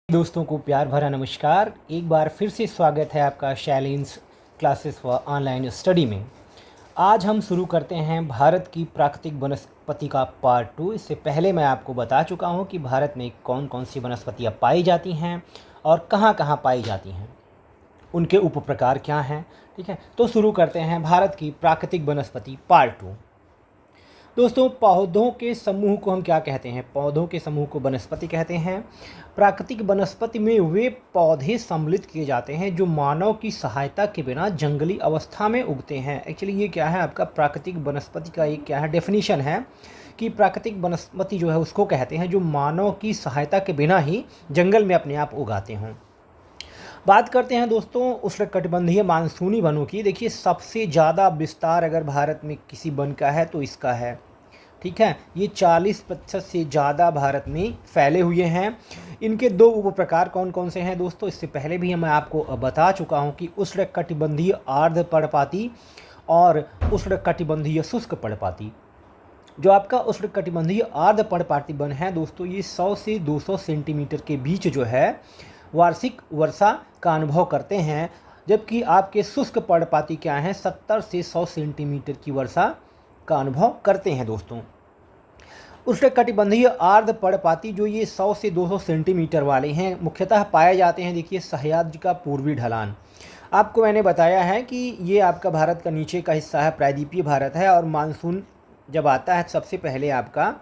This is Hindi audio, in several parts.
दोस्तों को प्यार भरा नमस्कार। एक बार फिर से स्वागत है आपका शैलेंस क्लासेस फॉर ऑनलाइन स्टडी में। आज हम शुरू करते हैं भारत की प्राकृतिक वनस्पति का पार्ट 2। इससे पहले मैं आपको बता चुका हूं कि भारत में कौन कौन सी वनस्पतियां पाई जाती हैं और कहां कहां पाई जाती हैं, उनके उपप्रकार क्या हैं। ठीक है, तो शुरू करते हैं भारत की प्राकृतिक वनस्पति पार्ट 2। दोस्तों, पौधों के समूह को हम क्या कहते हैं? पौधों के समूह को वनस्पति कहते हैं। प्राकृतिक वनस्पति में वे पौधे सम्मिलित किए जाते हैं जो मानव की सहायता के बिना जंगली अवस्था में उगते हैं। एक्चुअली ये क्या है, आपका प्राकृतिक वनस्पति का एक क्या है डेफिनेशन है कि प्राकृतिक वनस्पति जो है उसको कहते हैं जो मानव की सहायता के बिना ही जंगल में अपने आप उगाते हों। बात करते हैं दोस्तों उष्णकटिबंधीय मानसूनी वनों की। देखिए, सबसे ज़्यादा विस्तार अगर भारत में किसी वन का है तो इसका है। ठीक है, ये 40% से ज़्यादा भारत में फैले हुए हैं। इनके दो उपप्रकार कौन कौन से हैं दोस्तों? इससे पहले भी मैं आपको बता चुका हूँ कि उष्णकटिबंधीय आर्द्र पर्णपाती और उष्णकटिबंधीय शुष्क पर्णपाती। जो आपका उष्णकटिबंधीय आर्द्र पर्णपाती वन है दोस्तों, ये 100 से 200 सेंटीमीटर के बीच जो है वार्षिक वर्षा का अनुभव करते हैं, जबकि आपके शुष्क पर्णपाती क्या हैं, 70 से 100 सेंटीमीटर की वर्षा का अनुभव करते हैं दोस्तों। उष्णकटिबंधीय आर्द्र पर्णपाती जो ये 100 से 200 सेंटीमीटर वाले हैं मुख्यतः पाए जाते हैं। देखिए, सह्याद्री का पूर्वी ढलान, आपको मैंने बताया है कि ये आपका भारत का नीचे का हिस्सा है, प्रायद्वीपीय भारत है, और मानसून जब आता है सबसे पहले आपका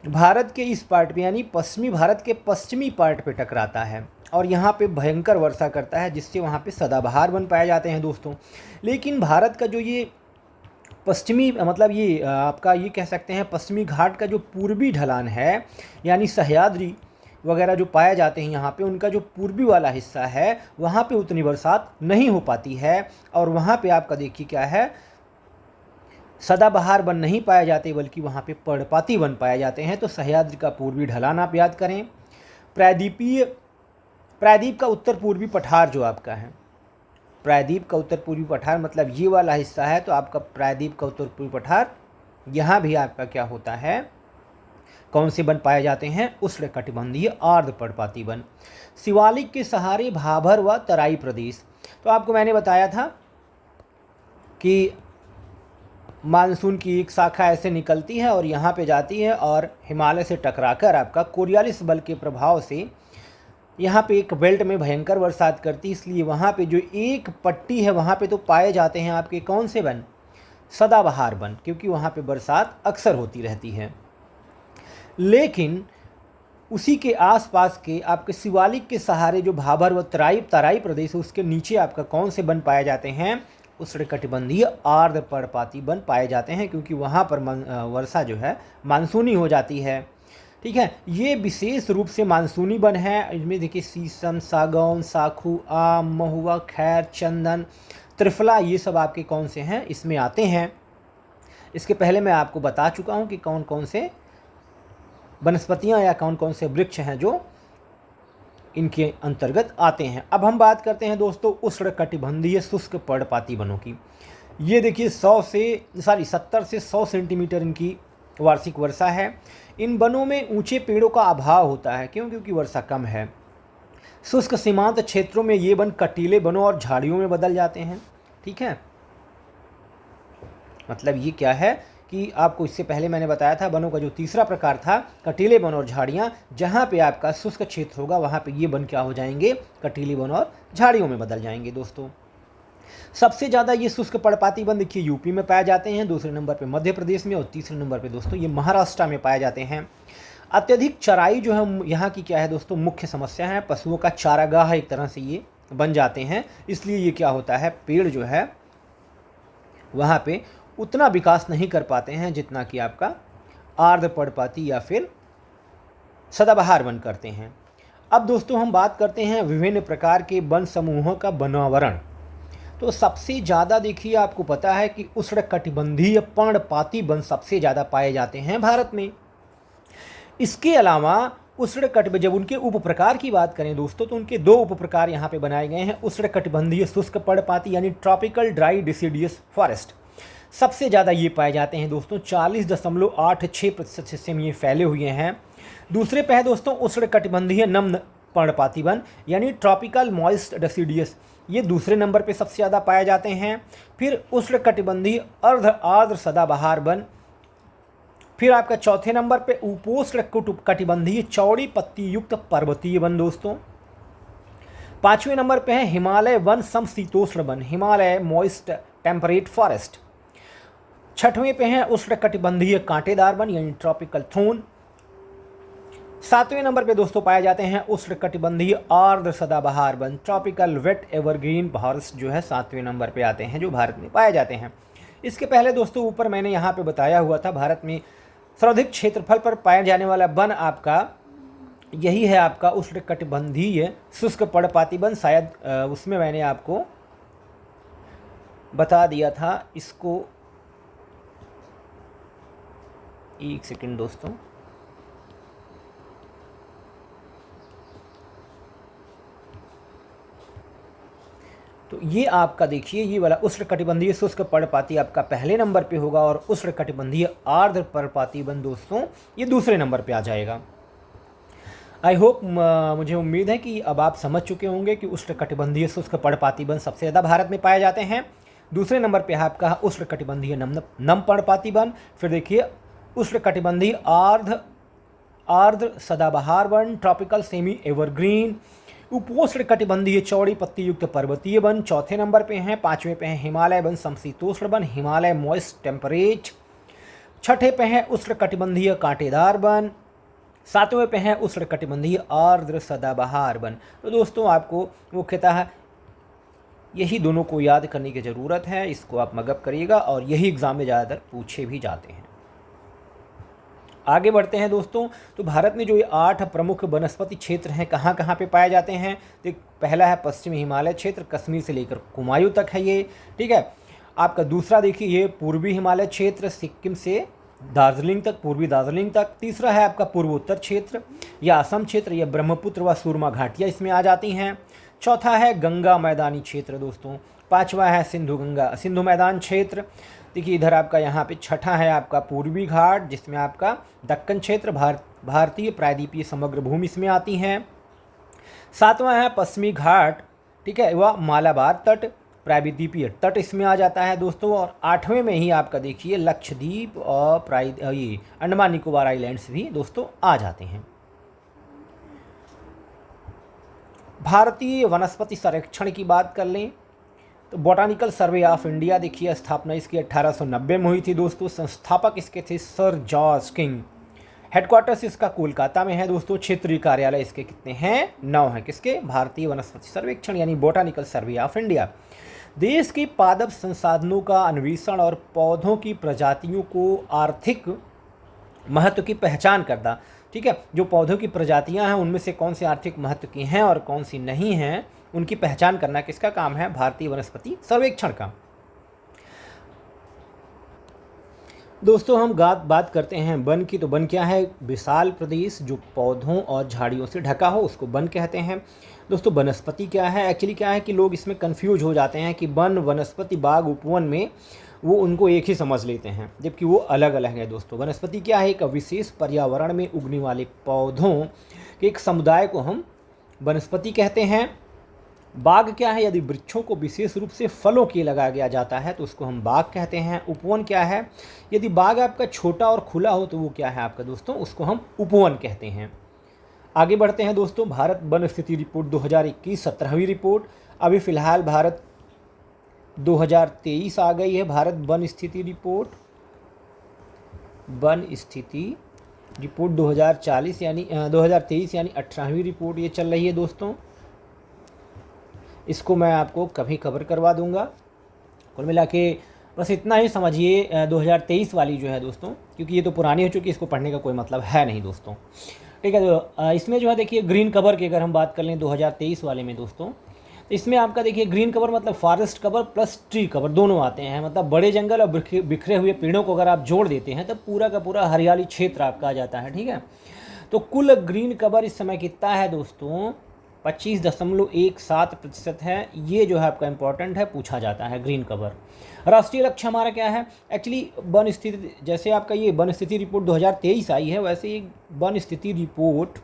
भारत के इस पार्ट पे यानी पश्चिमी भारत के पश्चिमी पार्ट पे टकराता है और यहाँ पे भयंकर वर्षा करता है, जिससे वहाँ पे सदाबहार वन पाए जाते हैं दोस्तों। लेकिन भारत का जो ये पश्चिमी मतलब ये आपका ये कह सकते हैं पश्चिमी घाट का जो पूर्वी ढलान है यानी सह्याद्री वगैरह जो पाए जाते हैं यहाँ पे, उनका जो पूर्वी वाला हिस्सा है वहाँ पे उतनी बरसात नहीं हो पाती है और वहाँ पे आपका देखिए क्या है, सदाबहार वन नहीं पाए जाते बल्कि वहाँ पे पर्णपाती वन पाए जाते हैं। तो सह्याद्री का पूर्वी ढलान आप याद करें। प्रायद्वीप का उत्तर पूर्वी पठार जो आपका है, प्रायद्वीप का उत्तर पूर्वी पठार मतलब ये वाला हिस्सा है, तो आपका प्रायद्वीप का उत्तर पूर्वी पठार, यहाँ भी आपका क्या होता है, कौन से वन पाए जाते हैं? उष्णकटिबंधीय आर्द्र पर्णपाती वन। शिवालिक के सहारे भाभर व तराई प्रदेश, तो आपको मैंने बताया था कि मानसून की एक शाखा ऐसे निकलती है और यहाँ पे जाती है और हिमालय से टकराकर आपका कोरियालिस बल के प्रभाव से यहाँ पे एक बेल्ट में भयंकर बरसात करती है। इसलिए वहाँ पे जो एक पट्टी है वहाँ पे तो पाए जाते हैं आपके कौन से वन? सदाबहार वन, क्योंकि वहाँ पे बरसात अक्सर होती रहती है। लेकिन उसी के आसपास के आपके शिवालिक के सहारे जो भाभर व तराई प्रदेश है उसके नीचे आपका कौन से वन पाए जाते हैं? उष्णकटिबंधीय आर्द्र पर्णपाती वन पाए जाते हैं, क्योंकि वहाँ पर वर्षा जो है मानसूनी हो जाती है। ठीक है, ये विशेष रूप से मानसूनी वन है। इसमें देखिए शीशम, सागौन, साखू, आम, महुआ, खैर, चंदन, त्रिफला, ये सब आपके कौन से हैं, इसमें आते हैं। इसके पहले मैं आपको बता चुका हूँ कि कौन कौन से वनस्पतियाँ या कौन कौन से वृक्ष हैं जो इनके अंतर्गत आते हैं। अब हम बात करते हैं दोस्तों उष्णकटिबंधीय शुष्क पर्णपाती वनों की। ये देखिए 70 से 100 सेंटीमीटर इनकी वार्षिक वर्षा है। इन वनों में ऊंचे पेड़ों का अभाव होता है, क्यों? क्योंकि वर्षा कम है। शुष्क सीमांत क्षेत्रों में ये वन कटीले वनों और झाड़ियों में बदल जाते हैं। ठीक है, मतलब ये क्या है कि आपको इससे पहले मैंने बताया था वनों का जो तीसरा प्रकार था कटीले वन और झाड़ियाँ, जहाँ पे आपका शुष्क क्षेत्र होगा वहाँ पे ये वन क्या हो जाएंगे? कटीले वन और झाड़ियों में बदल जाएंगे दोस्तों। सबसे ज़्यादा ये शुष्क पर्णपाती वन देखिए यूपी में पाए जाते हैं, दूसरे नंबर पे मध्य प्रदेश में और तीसरे नंबर पे दोस्तों ये महाराष्ट्र में पाए जाते हैं। अत्यधिक चराई जो है यहाँ की क्या है दोस्तों, मुख्य समस्या है। पशुओं का चारागाह एक तरह से ये बन जाते हैं, इसलिए ये क्या होता है, पेड़ जो है वहाँ पे उतना विकास नहीं कर पाते हैं जितना कि आपका आर्द्र पर्णपाती या फिर सदाबहार वन करते हैं। अब दोस्तों हम बात करते हैं विभिन्न प्रकार के वन समूहों का वनावरण। तो सबसे ज़्यादा देखिए आपको पता है कि उष्णकटिबंधीय पर्णपाती वन सबसे ज़्यादा पाए जाते हैं भारत में। इसके अलावा उष्णकटिबंधीय जब उनके उपप्रकार की बात करें दोस्तों तो उनके दो उपप्रकार यहाँ पे बनाए गए हैं। उष्णकटिबंधीय शुष्क पर्णपाती यानी ट्रॉपिकल ड्राई डिसिडियस फॉरेस्ट, सबसे ज़्यादा ये पाए जाते हैं दोस्तों, 40.86% से ये फैले हुए हैं। दूसरे पे है दोस्तों उष्णकटिबंधीय नम्न पर्णपाती वन यानी ट्रॉपिकल मॉइस्ट डेसिडियस, ये दूसरे नंबर पे सबसे ज़्यादा पाए जाते हैं। फिर उष्णकटिबंधीय अर्ध आर्द्र सदाबहार वन, फिर आपका चौथे नंबर पे उपोष्ण कटिबंधीय चौड़ी पत्ती युक्त पर्वतीय वन दोस्तों। पांचवें नंबर पे है हिमालय वन समशीतोष्ण one, Himalaya moist temperate forest. छठवें पे है उष्णकटिबंधीय कांटेदार वन यानी ट्रॉपिकल थ्रोन। सातवें नंबर पे दोस्तों पाए जाते हैं उष्णकटिबंधीय आर्द्र सदाबहार one, tropical wet evergreen forest जो है सातवें नंबर पे आते हैं जो भारत में पाए जाते हैं। इसके पहले दोस्तों ऊपर मैंने यहाँ पे बताया हुआ था भारत में सर्वाधिक क्षेत्रफल पर पाया जाने वाला वन आपका यही है आपका उष्णकटिबंधीय शुष्क पर्णपाती वन, शायद उसमें मैंने आपको बता दिया था इसको। एक सेकंड दोस्तों, तो ये आपका देखिए ये वाला उष्णकटिबंधीय शुष्क पर्णपाती आपका पहले नंबर पे होगा और उष्णकटिबंधीय आर्द्र पर्णपाती वन दोस्तों ये दूसरे नंबर पे आ जाएगा। आई होप, मुझे उम्मीद है कि अब आप समझ चुके होंगे कि उष्णकटिबंधीय शुष्क पर्णपाती वन सबसे ज़्यादा भारत में पाए जाते हैं। दूसरे नंबर पे है आपका उष्णकटिबंधीय नम पर्णपाती वन। फिर देखिए उष्णकटिबंधीय आर्द्र सदाबहार वन, ट्रॉपिकल सेमी एवरग्रीन, उपोष्ण कटिबंधीय चौड़ी पत्ती युक्त पर्वतीय वन चौथे नंबर पे हैं। पांचवें पे हैं हिमालय वन समशीतोष्ण वन, हिमालय मॉइस्ट टेम्परेट। छठे पे हैं उष्णकटिबंधीय कांटेदार वन। सातवें पे हैं उष्णकटिबंधीय आर्द्र सदाबहार वन। तो दोस्तों आपको मुख्यतः यही दोनों को याद करने की ज़रूरत है, इसको आप मगअप करिएगा और यही एग्ज़ाम में ज़्यादातर पूछे भी जाते हैं। आगे बढ़ते हैं दोस्तों, तो भारत में जो ये 8 प्रमुख वनस्पति क्षेत्र हैं कहाँ कहाँ पे पाए जाते हैं। तो पहला है पश्चिमी हिमालय क्षेत्र, कश्मीर से लेकर कुमायूं तक है ये, ठीक है। आपका दूसरा देखिए ये पूर्वी हिमालय क्षेत्र, सिक्किम से दार्जिलिंग तक, पूर्वी दार्जिलिंग तक। तीसरा है आपका पूर्वोत्तर क्षेत्र या असम क्षेत्र, या ब्रह्मपुत्र व सूरमा घाटियाँ इसमें आ जाती हैं। चौथा है गंगा मैदानी क्षेत्र दोस्तों। पाँचवा है सिंधु मैदान क्षेत्र। देखिए इधर आपका यहाँ पे छठा है आपका पूर्वी घाट, जिसमें आपका दक्कन क्षेत्र, भारतीय प्रायद्वीपीय समग्र भूमि इसमें आती हैं। सातवां है पश्चिमी घाट, ठीक है, वह मालाबार तट, प्रायद्वीपीय तट इसमें आ जाता है दोस्तों। और आठवें में ही आपका देखिए लक्षद्वीप और ये अंडमान निकोबार आइलैंड्स भी दोस्तों आ जाते हैं। भारतीय वनस्पति संरक्षण की बात कर लें तो बॉटनिकल सर्वे ऑफ इंडिया देखिए स्थापना इसकी 1890 में हुई थी दोस्तों। संस्थापक इसके थे सर जॉर्ज किंग। हेडक्वार्टर्स इसका कोलकाता में है दोस्तों। क्षेत्रीय कार्यालय इसके कितने हैं? 9 हैं। किसके? भारतीय वनस्पति सर्वेक्षण यानी बॉटनिकल सर्वे ऑफ इंडिया। देश के पादप संसाधनों का अन्वेषण और पौधों की प्रजातियों को आर्थिक महत्व की पहचान करना, ठीक है। जो पौधों की प्रजातियां हैं उनमें से कौन सी आर्थिक महत्व की हैं और कौन सी नहीं हैं, उनकी पहचान करना किसका काम है? भारतीय वनस्पति सर्वेक्षण का। दोस्तों हम बात करते हैं वन की, तो वन क्या है? विशाल प्रदेश जो पौधों और झाड़ियों से ढका हो उसको वन कहते हैं। दोस्तों वनस्पति क्या है? एक्चुअली क्या है कि लोग इसमें कंफ्यूज हो जाते हैं कि वन, वनस्पति, बाग, उपवन में वो उनको एक ही समझ लेते हैं, जबकि वो अलग अलग है दोस्तों। वनस्पति क्या है? एक विशेष पर्यावरण में उगने वाले पौधों के एक समुदाय को हम वनस्पति कहते हैं। बाग क्या है? यदि वृक्षों को विशेष रूप से फलों के लगाया गया जाता है तो उसको हम बाग कहते हैं। उपवन क्या है? यदि बाग आपका छोटा और खुला हो तो वो क्या है आपका दोस्तों? उसको हम उपवन कहते हैं। आगे बढ़ते हैं दोस्तों, भारत वन स्थिति रिपोर्ट 2021 17वीं रिपोर्ट। अभी फ़िलहाल भारत 2023 आ गई है। भारत वन स्थिति रिपोर्ट 2023 यानी 18वीं रिपोर्ट ये चल रही है दोस्तों। इसको मैं आपको कभी कवर करवा दूंगा। कुल मिला के बस इतना ही समझिए 2023 वाली जो है दोस्तों, क्योंकि ये तो पुरानी हो चुकी है, इसको पढ़ने का कोई मतलब है नहीं दोस्तों, ठीक है। तो इसमें जो है देखिए ग्रीन कवर की अगर हम बात कर लें 2023 वाले में दोस्तों, तो इसमें आपका देखिए ग्रीन कवर मतलब forest cover plus tree cover दोनों आते हैं। मतलब बड़े जंगल और बिखरे हुए पेड़ों को अगर आप जोड़ देते हैं तब पूरा का पूरा हरियाली क्षेत्र आपका आ जाता है, ठीक है। तो कुल ग्रीन कवर इस समय कितना है दोस्तों? 25.17% है। ये जो है आपका इम्पोर्टेंट है, पूछा जाता है ग्रीन कवर। राष्ट्रीय लक्ष्य हमारा क्या है? एक्चुअली वन स्थिति, जैसे आपका ये वन स्थिति रिपोर्ट 2023 आई है, वैसे ही वन स्थिति रिपोर्ट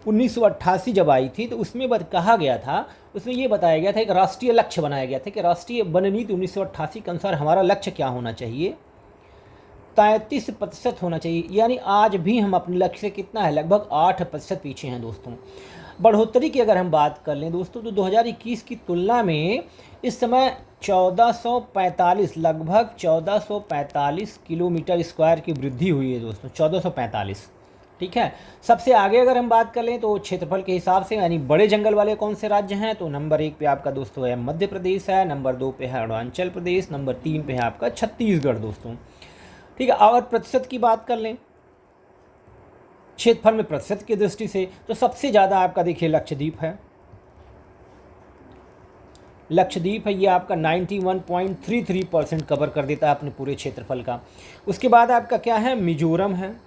1988 जब आई थी तो उसमें कहा गया था, उसमें ये बताया गया था, एक राष्ट्रीय लक्ष्य बनाया गया था कि राष्ट्रीय वन नीति 1988 के अनुसार हमारा लक्ष्य क्या होना चाहिए, 33% होना चाहिए। यानी आज भी हम अपने लक्ष्य से कितना है, लगभग 8% पीछे हैं दोस्तों। बढ़ोतरी की अगर हम बात कर लें दोस्तों तो 2021 की तुलना में इस समय 1445, लगभग 1445 किलोमीटर स्क्वायर की वृद्धि हुई है दोस्तों, 1445। ठीक है। सबसे आगे अगर हम बात कर लें तो क्षेत्रफल के हिसाब से, यानी बड़े जंगल वाले कौन से राज्य हैं, तो नंबर 1 पे आपका दोस्तों है मध्य प्रदेश है, नंबर 2 पे है अरुणाचल प्रदेश, नंबर 3 पे है आपका छत्तीसगढ़ दोस्तों। ठीक है। और प्रतिशत की बात कर लें, क्षेत्रफल में प्रतिशत की दृष्टि से तो सबसे ज़्यादा आपका देखिए लक्षद्वीप है। लक्षद्वीप है, ये आपका 91.33% कवर कर देता है अपने पूरे क्षेत्रफल का। उसके बाद आपका क्या है, मिजोरम है।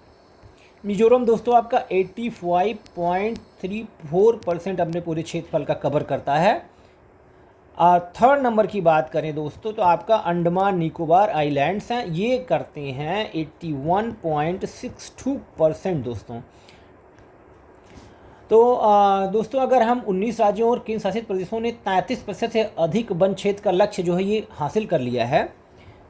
मिजोरम दोस्तों आपका 85.34% अपने पूरे क्षेत्रफल का कवर करता है। और थर्ड नंबर की बात करें दोस्तों तो आपका अंडमान निकोबार आइलैंड्स हैं, ये करते हैं 81.62% दोस्तों। तो दोस्तों अगर हम 19 राज्यों और केंद्र शासित प्रदेशों ने 33% से अधिक वन क्षेत्र का लक्ष्य जो है ये हासिल कर लिया है।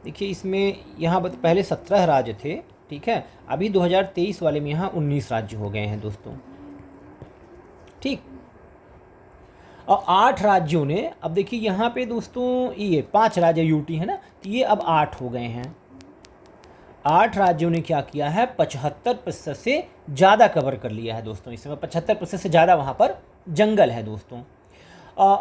देखिए इसमें यहाँ पहले 17 राज्य थे, ठीक है, अभी 2023 वाले में यहाँ 19 राज्य हो गए हैं दोस्तों। ठीक। और 8 राज्यों ने, अब देखिए यहाँ पे दोस्तों ये 5 राज्य यूटी है ना, तो ये अब 8 हो गए हैं। 8 राज्यों ने क्या किया है, 75% से ज़्यादा कवर कर लिया है दोस्तों। इस समय 75% से ज़्यादा वहाँ पर जंगल है दोस्तों।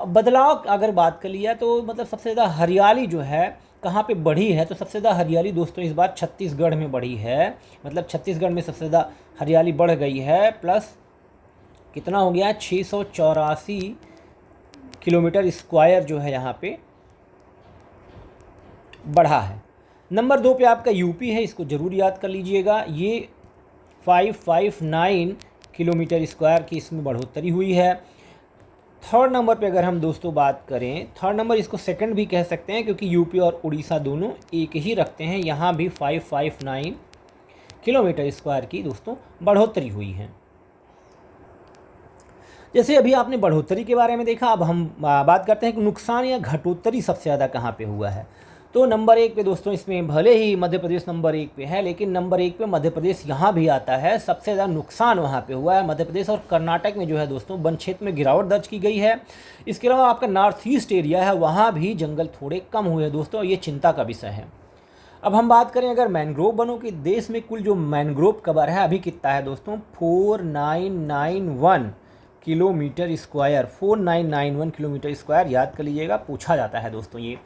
बदलाव अगर बात कर लिया तो मतलब सबसे ज़्यादा हरियाली जो है कहाँ पे बढ़ी है, तो सबसे ज़्यादा हरियाली दोस्तों इस बार छत्तीसगढ़ में बढ़ी है। मतलब छत्तीसगढ़ में सबसे ज़्यादा हरियाली बढ़ गई है, प्लस कितना हो गया, 684 किलोमीटर स्क्वायर जो है यहाँ पे बढ़ा है। नंबर 2 पे आपका यूपी है, इसको ज़रूर याद कर लीजिएगा, ये 559 किलोमीटर स्क्वायर की इसमें बढ़ोतरी हुई है। थर्ड नंबर पे अगर हम दोस्तों बात करें, थर्ड नंबर इसको सेकंड भी कह सकते हैं क्योंकि यूपी और उड़ीसा दोनों एक ही रखते हैं, यहाँ भी 559 किलोमीटर स्क्वायर की दोस्तों बढ़ोतरी हुई है। जैसे अभी आपने बढ़ोतरी के बारे में देखा, अब हम बात करते हैं कि नुकसान या घटोत्तरी सबसे ज़्यादा कहाँ पे हुआ है। तो नंबर 1 पे दोस्तों इसमें भले ही मध्य प्रदेश नंबर 1 पे है, लेकिन नंबर 1 पे मध्य प्रदेश यहाँ भी आता है। सबसे ज़्यादा नुकसान वहाँ पे हुआ है मध्य प्रदेश और कर्नाटक में जो है दोस्तों वन क्षेत्र में गिरावट दर्ज की गई है। इसके अलावा आपका नॉर्थ ईस्ट एरिया है, वहाँ भी जंगल थोड़े कम हुए हैं दोस्तों, ये चिंता का विषय है। अब हम बात करें अगर मैनग्रोव वनों की, देश में कुल जो मैनग्रोव कवर है अभी कितना है दोस्तों, 4991 किलोमीटर स्क्वायर, 4991 किलोमीटर स्क्वायर, याद कर लीजिएगा, पूछा जाता है दोस्तों ये।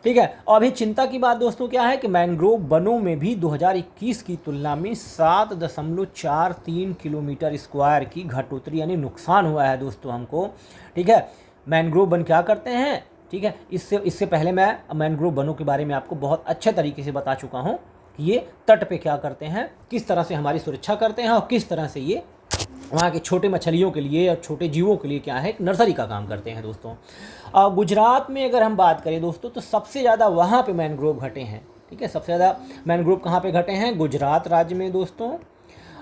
ठीक है। और अभी चिंता की बात दोस्तों क्या है कि मैनग्रोव वनों में भी 2021 की तुलना में 7.43 किलोमीटर स्क्वायर की घटोतरी यानी नुकसान हुआ है दोस्तों हमको। ठीक है। मैनग्रोव वन क्या करते हैं, ठीक है, इससे पहले मैं मैनग्रोव वनों के बारे में आपको बहुत अच्छे तरीके से बता चुका हूँ कि ये तट पे क्या करते हैं, किस तरह से हमारी सुरक्षा करते हैं और किस तरह से ये वहाँ के छोटे मछलियों के लिए और छोटे जीवों के लिए क्या है, एक नर्सरी का काम करते हैं दोस्तों। गुजरात में अगर हम बात करें दोस्तों तो सबसे ज़्यादा वहाँ पे मैनग्रोव घटे हैं। ठीक है। सबसे ज़्यादा मैनग्रोव कहाँ पे घटे हैं, गुजरात राज्य में दोस्तों।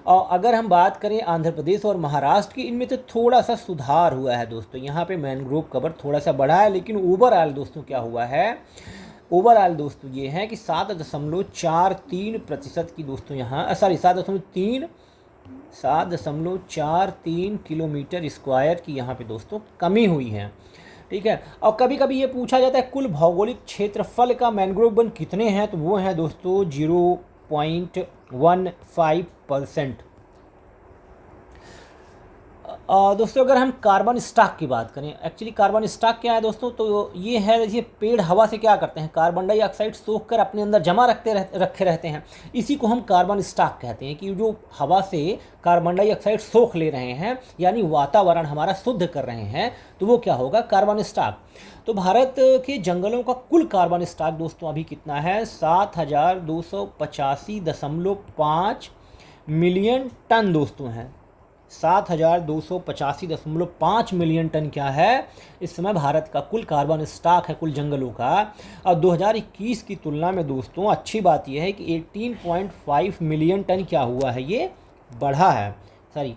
और अगर हम बात करें आंध्र प्रदेश और महाराष्ट्र की, इनमें तो थोड़ा सा सुधार हुआ है दोस्तों, यहाँ पे मैनग्रोव कवर थोड़ा सा बढ़ा है। लेकिन ओवरऑल दोस्तों क्या हुआ है, ओवरऑल दोस्तों ये है कि 7.43% की दोस्तों यहाँ 7.43 किलोमीटर स्क्वायर की यहाँ पे दोस्तों कमी हुई है। ठीक है। और कभी कभी ये पूछा जाता है कुल भौगोलिक क्षेत्रफल का मैनग्रोव वन कितने हैं, तो वो हैं दोस्तों 0.15%। दोस्तों अगर हम कार्बन स्टॉक की बात करें, एक्चुअली कार्बन स्टॉक क्या है दोस्तों, तो ये है, देखिए पेड़ हवा से क्या करते हैं, कार्बन डाइऑक्साइड सोख कर अपने अंदर जमा रखे रहते हैं, इसी को हम कार्बन स्टॉक कहते हैं कि जो हवा से कार्बन डाइऑक्साइड सोख ले रहे हैं यानी वातावरण हमारा शुद्ध कर रहे हैं, तो वो क्या होगा, कार्बन स्टॉक। तो भारत के जंगलों का कुल कार्बन स्टॉक दोस्तों अभी कितना है, 7285.5 मिलियन टन दोस्तों है। 7285.5 मिलियन टन क्या है इस समय भारत का कुल कार्बन स्टॉक है कुल जंगलों का। और 2021 की तुलना में दोस्तों अच्छी बात यह है कि 18.5 मिलियन टन क्या हुआ है, ये बढ़ा है, sorry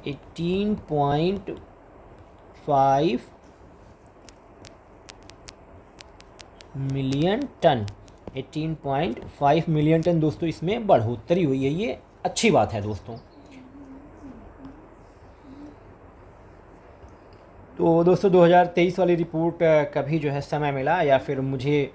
18.5 million ton. 18.5 million ton दोस्तों इसमें बढ़ोतरी हुई है, ये अच्छी बात है दोस्तों। तो दोस्तों 2023 वाली रिपोर्ट कभी जो है समय मिला या फिर मुझे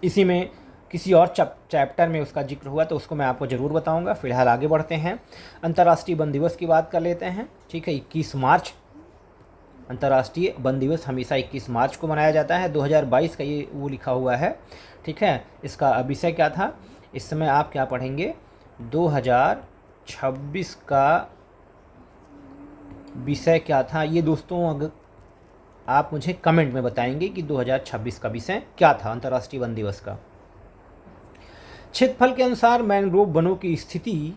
इसी में किसी और चैप्टर में उसका जिक्र हुआ तो उसको मैं आपको ज़रूर बताऊंगा। फिलहाल आगे बढ़ते हैं, अंतर्राष्ट्रीय वन दिवस की बात कर लेते हैं। ठीक है, 21 मार्च अंतर्राष्ट्रीय वन दिवस हमेशा 21 मार्च को मनाया जाता है। 2022 का ये वो लिखा हुआ है। ठीक है, इसका विषय क्या था इस समय आप क्या पढ़ेंगे, 2026 का विषय क्या था ये दोस्तों, अगर आप मुझे कमेंट में बताएंगे कि 2026 का विषय क्या था अंतर्राष्ट्रीय वन दिवस का। क्षेत्रफल के अनुसार मैंग्रोव वनों की स्थिति,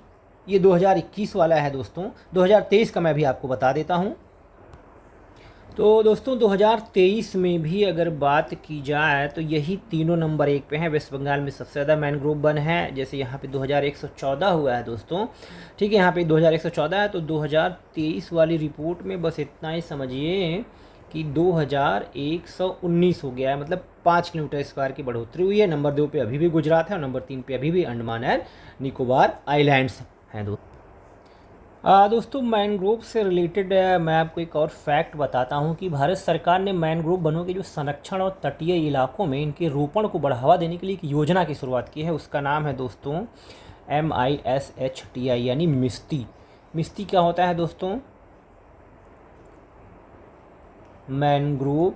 ये 2021 वाला है दोस्तों। 2023 का मैं भी आपको बता देता हूँ। तो दोस्तों 2023 में भी अगर बात की जाए तो यही तीनों नंबर 1 पे हैं। वेस्ट बंगाल में सबसे ज़्यादा मैंग्रोव वन है, जैसे यहाँ पे 2114 हुआ है दोस्तों। ठीक है, यहाँ पे 2114 है। तो 2023 वाली रिपोर्ट में बस इतना ही समझिए कि 2119 हो गया है, मतलब 5 किलोमीटर स्क्वायर की बढ़ोतरी हुई है। नंबर 2 पे अभी भी गुजरात है और नंबर 3 पे अभी भी अंडमान एंड निकोबार आइलैंड्स हैं दोस्तों मैनग्रोव से रिलेटेड मैं आपको एक और फैक्ट बताता हूं कि भारत सरकार ने मैनग्रोव वनों के जो संरक्षण और तटीय इलाकों में इनके रोपण को बढ़ावा देने के लिए एक योजना की शुरुआत की है। उसका नाम है दोस्तों MISHTI यानी मिस्टी। मिस्टी क्या होता है दोस्तों, mangrove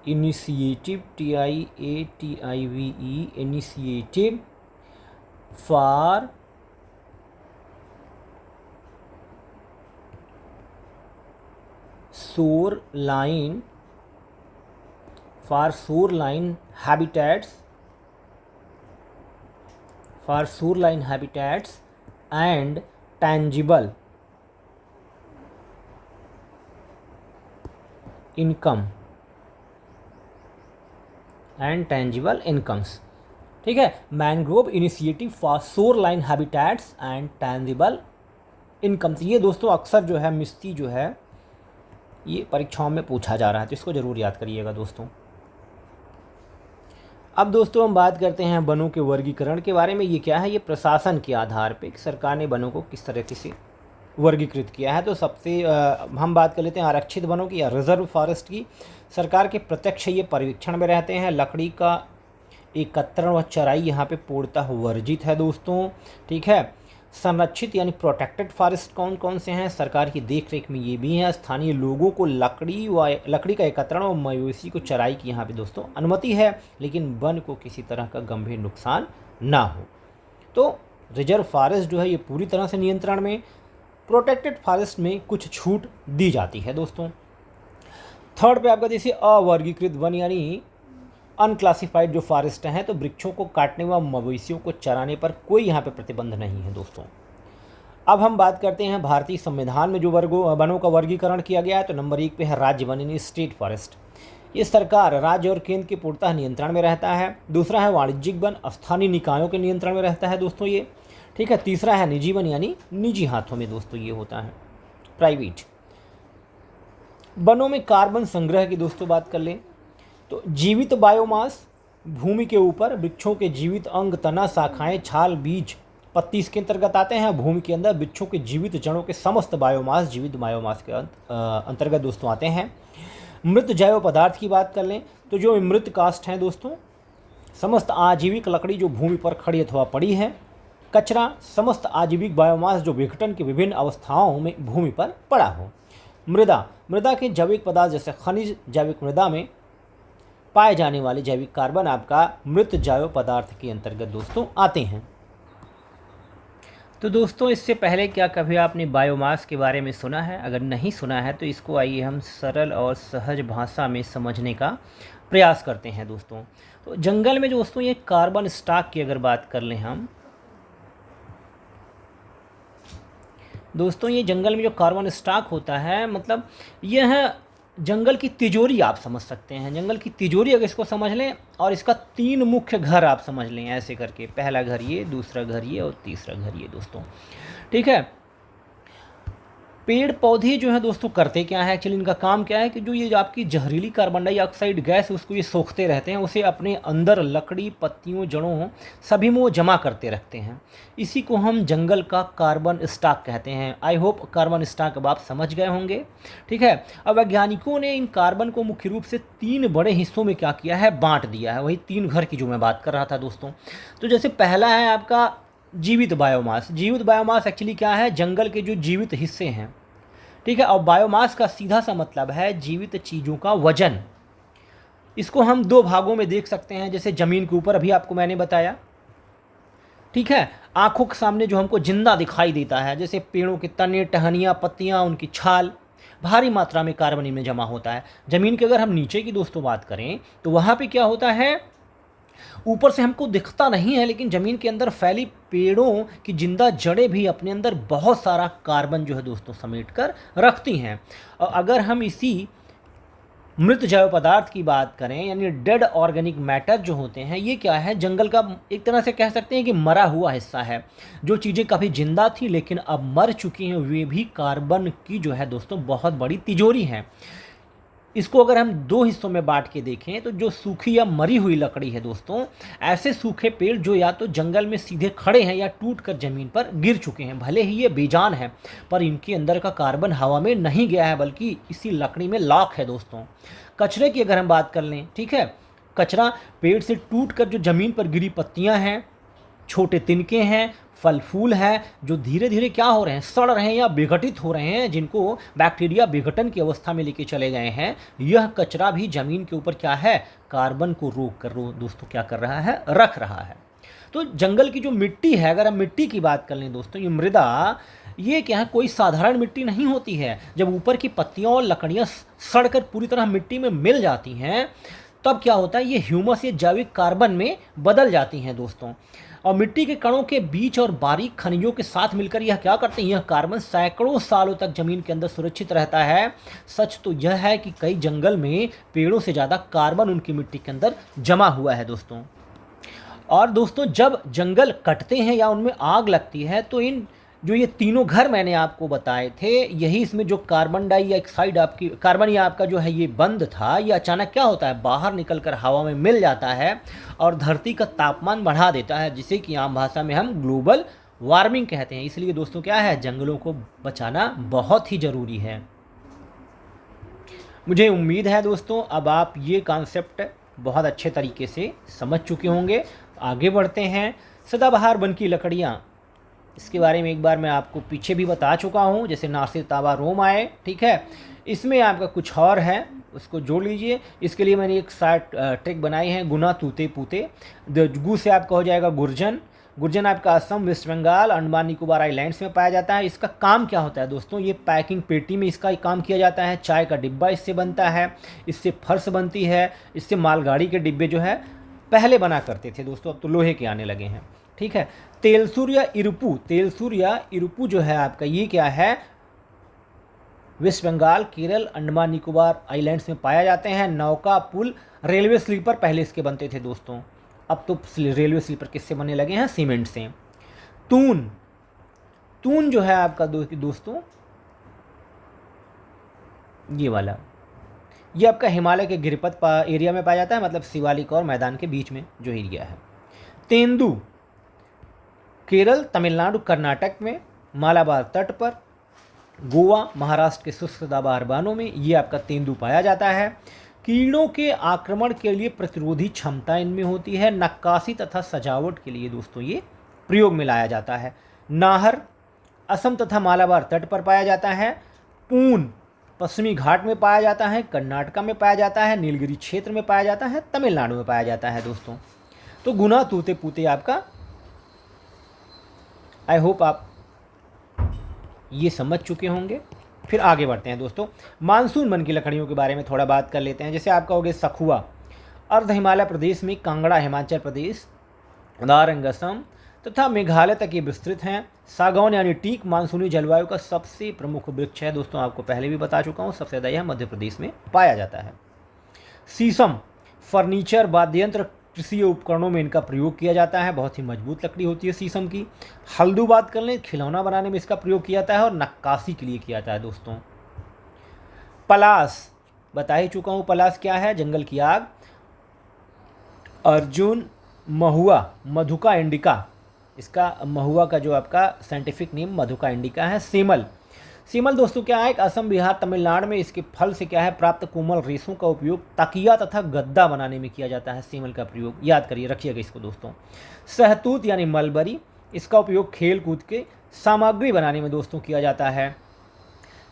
initiative, TIATIVE initiative for shoreline habitats and tangible incomes। ठीक है, mangrove initiative for shoreline habitats and tangible incomes. ये दोस्तों अक्सर जो है मिस्टी जो है ये परीक्षाओं में पूछा जा रहा है, तो इसको ज़रूर याद करिएगा दोस्तों। अब दोस्तों हम बात करते हैं वनों के वर्गीकरण के बारे में। ये क्या है, ये प्रशासन के आधार पे सरकार ने वनों को किस तरीके से वर्गीकृत किया है। तो सबसे हम बात कर लेते हैं आरक्षित वनों की या रिजर्व फॉरेस्ट की। सरकार के प्रत्यक्ष ये पर्यवेक्षण में रहते हैं। लकड़ी का एकत्रण व चराई यहाँ पे पूर्णतः वर्जित है दोस्तों। ठीक है, संरक्षित यानी प्रोटेक्टेड फॉरेस्ट कौन कौन से हैं, सरकार की देखरेख में ये भी हैं। स्थानीय लोगों को लकड़ी का एकत्रण और मवेशी को चराई की यहाँ पे दोस्तों अनुमति है, लेकिन वन को किसी तरह का गंभीर नुकसान ना हो। तो रिजर्व फॉरेस्ट जो है ये पूरी तरह से नियंत्रण में, प्रोटेक्टेड फॉरेस्ट में कुछ छूट दी जाती है दोस्तों। थर्ड पे आपका जैसे अवर्गीकृत वन यानी अनक्लासिफाइड जो फॉरेस्ट हैं, तो वृक्षों को काटने व मवेशियों को चराने पर कोई यहाँ पे प्रतिबंध नहीं है दोस्तों। अब हम बात करते हैं भारतीय संविधान में जो वनों का वर्गीकरण किया गया है। तो नंबर 1 पे है राज्य वन यानी स्टेट फॉरेस्ट। ये सरकार, राज्य और केंद्र के पूर्णतः नियंत्रण में रहता है। दूसरा है वाणिज्यिक वन, स्थानीय निकायों के नियंत्रण में रहता है दोस्तों ये। ठीक है, तीसरा है निजी वन यानी निजी हाथों में दोस्तों ये होता है, प्राइवेट। वनों में कार्बन संग्रह की दोस्तों बात कर लें तो जीवित बायोमास, भूमि के ऊपर वृक्षों के जीवित अंग, तना, शाखाएं, छाल, बीज, पत्ती इसके अंतर्गत आते हैं। भूमि के अंदर वृक्षों के जीवित जड़ों के समस्त बायोमास जीवित बायोमास के अंतर्गत दोस्तों आते हैं। मृत जैव पदार्थ की बात कर लें तो जो मृत काष्ठ हैं दोस्तों, समस्त आजीविक लकड़ी जो भूमि पर खड़ी अथवा पड़ी है। कचरा, समस्त आजीविक बायोमास जो विघटन की विभिन्न अवस्थाओं में भूमि पर पड़ा हो। मृदा के जैविक पदार्थ जैसे खनिज, जैविक मृदा में पाए जाने वाले जैविक कार्बन आपका मृत जैव पदार्थ के अंतर्गत दोस्तों आते हैं। तो दोस्तों इससे पहले क्या कभी आपने बायोमास के बारे में सुना है? अगर नहीं सुना है तो इसको आइए हम सरल और सहज भाषा में समझने का प्रयास करते हैं दोस्तों। तो जंगल में दोस्तों ये कार्बन स्टॉक की अगर बात कर लें हम दोस्तों, ये जंगल में जो कार्बन स्टॉक होता है, मतलब यह जंगल की तिजोरी आप समझ सकते हैं। जंगल की तिजोरी अगर इसको समझ लें और इसका 3 मुख्य घर आप समझ लें ऐसे करके, पहला घर ये, दूसरा घर ये और तीसरा घर ये दोस्तों, ठीक है। पेड़ पौधे जो है दोस्तों करते क्या है, एक्चुअली इनका काम क्या है कि जो ये आपकी जहरीली कार्बन डाइऑक्साइड गैस है उसको ये सोखते रहते हैं, उसे अपने अंदर लकड़ी, पत्तियों, जड़ों सभी में वो जमा करते रखते हैं। इसी को हम जंगल का कार्बन स्टॉक कहते हैं। आई होप कार्बन स्टॉक अब आप समझ गए होंगे, ठीक है। अब वैज्ञानिकों ने इन कार्बन को मुख्य रूप से 3 बड़े हिस्सों में क्या किया है, बांट दिया है। वही 3 घर की जो मैं बात कर रहा था दोस्तों। तो जैसे पहला है आपका जीवित बायोमास। जीवित बायोमास एक्चुअली क्या है, जंगल के जो जीवित हिस्से हैं, ठीक है। और बायोमास का सीधा सा मतलब है जीवित चीज़ों का वजन। इसको हम 2 भागों में देख सकते हैं, जैसे ज़मीन के ऊपर अभी आपको मैंने बताया, ठीक है। आंखों के सामने जो हमको जिंदा दिखाई देता है, जैसे पेड़ों के तने, टहनियाँ, पत्तियाँ, उनकी छाल, भारी मात्रा में कार्बन इनमें जमा होता है। ज़मीन के अगर हम नीचे की दोस्तों बात करें तो वहाँ पे क्या होता है, ऊपर से हमको दिखता नहीं है लेकिन ज़मीन के अंदर फैली पेड़ों की जिंदा जड़ें भी अपने अंदर बहुत सारा कार्बन जो है दोस्तों समेट कर रखती हैं। और अगर हम इसी मृत जैव पदार्थ की बात करें, यानी डेड ऑर्गेनिक मैटर जो होते हैं, ये क्या है, जंगल का एक तरह से कह सकते हैं कि मरा हुआ हिस्सा है। जो चीज़ें कभी जिंदा थी लेकिन अब मर चुकी हैं, वे भी कार्बन की जो है दोस्तों बहुत बड़ी तिजोरी हैं। इसको अगर हम 2 हिस्सों में बांट के देखें तो जो सूखी या मरी हुई लकड़ी है दोस्तों, ऐसे सूखे पेड़ जो या तो जंगल में सीधे खड़े हैं या टूट कर ज़मीन पर गिर चुके हैं, भले ही ये बेजान है पर इनके अंदर का कार्बन हवा में नहीं गया है बल्कि इसी लकड़ी में लॉक है दोस्तों। कचरे की अगर हम बात कर लें, ठीक है, कचरा पेड़ से टूट कर जो ज़मीन पर गिरी पत्तियाँ हैं, छोटे तिनके हैं, फल फूल हैं, जो धीरे धीरे क्या हो रहे हैं, सड़ रहे हैं या विघटित हो रहे हैं, जिनको बैक्टीरिया विघटन की अवस्था में लेके चले गए हैं, यह कचरा भी ज़मीन के ऊपर क्या है, कार्बन को रोक कर दोस्तों क्या कर रहा है, रख रहा है। तो जंगल की जो मिट्टी है, अगर हम मिट्टी की बात कर लें दोस्तों, ये मृदा, ये क्या है, कोई साधारण मिट्टी नहीं होती है। जब ऊपर की पत्तियाँ और लकड़ियाँ सड़कर पूरी तरह मिट्टी में मिल जाती हैं तब क्या होता है, ये ह्यूमस या जैविक कार्बन में बदल जाती हैं दोस्तों। और मिट्टी के कणों के बीच और बारीक खनिजों के साथ मिलकर यह क्या करते हैं, यह कार्बन सैकड़ों सालों तक ज़मीन के अंदर सुरक्षित रहता है। सच तो यह है कि कई जंगल में पेड़ों से ज़्यादा कार्बन उनकी मिट्टी के अंदर जमा हुआ है दोस्तों। और दोस्तों जब जंगल कटते हैं या उनमें आग लगती है तो इन जो ये तीनों घर मैंने आपको बताए थे, यही इसमें जो कार्बन डाइऑक्साइड आपकी कार्बन या आपका जो है ये बंद था, ये अचानक क्या होता है, बाहर निकलकर हवा में मिल जाता है और धरती का तापमान बढ़ा देता है, जिसे कि आम भाषा में हम ग्लोबल वार्मिंग कहते हैं। इसलिए दोस्तों क्या है, जंगलों को बचाना बहुत ही ज़रूरी है। मुझे उम्मीद है दोस्तों अब आप ये कॉन्सेप्ट बहुत अच्छे तरीके से समझ चुके होंगे। आगे बढ़ते हैं। सदाबहार वन की लकड़ियाँ, इसके बारे में एक बार मैं आपको पीछे भी बता चुका हूँ, जैसे नासिर, ताबा, रोम आए, ठीक है। इसमें आपका कुछ और है, उसको जोड़ लीजिए। इसके लिए मैंने एक साइट ट्रिक बनाई है, गुना तूते पूते। गु से आपका हो जाएगा गुर्जन। गुर्जन आपका असम, वेस्ट बंगाल, अंडमान निकोबार आइलैंड्स में पाया जाता है। इसका काम क्या होता है दोस्तों, ये पैकिंग पेटी में इसका काम किया जाता है। चाय का डिब्बा इससे बनता है, इससे फर्श बनती है, इससे मालगाड़ी के डिब्बे जो है पहले बना करते थे दोस्तों, अब तो लोहे के आने लगे हैं, ठीक है। तेलसुर या इरुपू, तेलसुर या इरुपू जो है आपका, ये क्या है, वेस्ट बंगाल, केरल, अंडमान निकोबार आइलैंड्स में पाया जाते हैं। नौका, पुल, रेलवे स्लीपर पहले इसके बनते थे दोस्तों, अब तो रेलवे स्लीपर किससे बनने लगे हैं, सीमेंट से। तून, तून जो है आपका दोस्तों ये वाला, ये आपका हिमालय के गिरिपथ एरिया में पाया जाता है, मतलब शिवालिक और मैदान के बीच में जो एरिया है। तेंदू, केरल, तमिलनाडु, कर्नाटक में, मालाबार तट पर, गोवा, महाराष्ट्र के शुष्क सदाबहार वनों में ये आपका तेंदू पाया जाता है। कीड़ों के आक्रमण के लिए प्रतिरोधी क्षमता इनमें होती है। नक्काशी तथा सजावट के लिए दोस्तों ये प्रयोग में लाया जाता है। नाहर, असम तथा मालाबार तट पर पाया जाता है। पून, पश्चिमी घाट में पाया जाता है, कर्नाटक में पाया जाता है, नीलगिरी क्षेत्र में पाया जाता है, तमिलनाडु में पाया जाता है दोस्तों। तो गुना तूते पूते आपका, आई होप आप ये समझ चुके होंगे। फिर आगे बढ़ते हैं दोस्तों, मानसून वन की लकड़ियों के बारे में थोड़ा बात कर लेते हैं। जैसे आपका हो गया सखुआ, अर्ध हिमालय प्रदेश में, कांगड़ा हिमाचल प्रदेश, दारंग असम, तथा मेघालय तक ये विस्तृत हैं। सागौन यानी टीक मानसूनी जलवायु का सबसे प्रमुख वृक्ष है दोस्तों, आपको पहले भी बता चुका हूँ, सबसे ज़्यादा यह मध्य प्रदेश में पाया जाता है। शीशम फर्नीचर, वाद्ययंत्र, कृषि उपकरणों में इनका प्रयोग किया जाता है, बहुत ही मजबूत लकड़ी होती है शीशम की। हल्दू बात कर लें, खिलौना बनाने में इसका प्रयोग किया जाता है और नक्काशी के लिए किया जाता है दोस्तों। पलास बता ही चुका हूँ, पलास क्या है, जंगल की आग। अर्जुन महुआ, मधुका इंडिका, इसका महुआ का जो आपका साइंटिफिक नेम मधुका इंडिका है। सेमल, सीमल दोस्तों क्या है, असम बिहार तमिलनाडु में इसके फल से क्या है प्राप्त कोमल रेशों का उपयोग तकिया तथा गद्दा बनाने में किया जाता है। सीमल का प्रयोग याद करिए, रखिएगा इसको दोस्तों। सहतूत यानी मलबरी, इसका उपयोग खेल कूद के सामग्री बनाने में दोस्तों किया जाता है।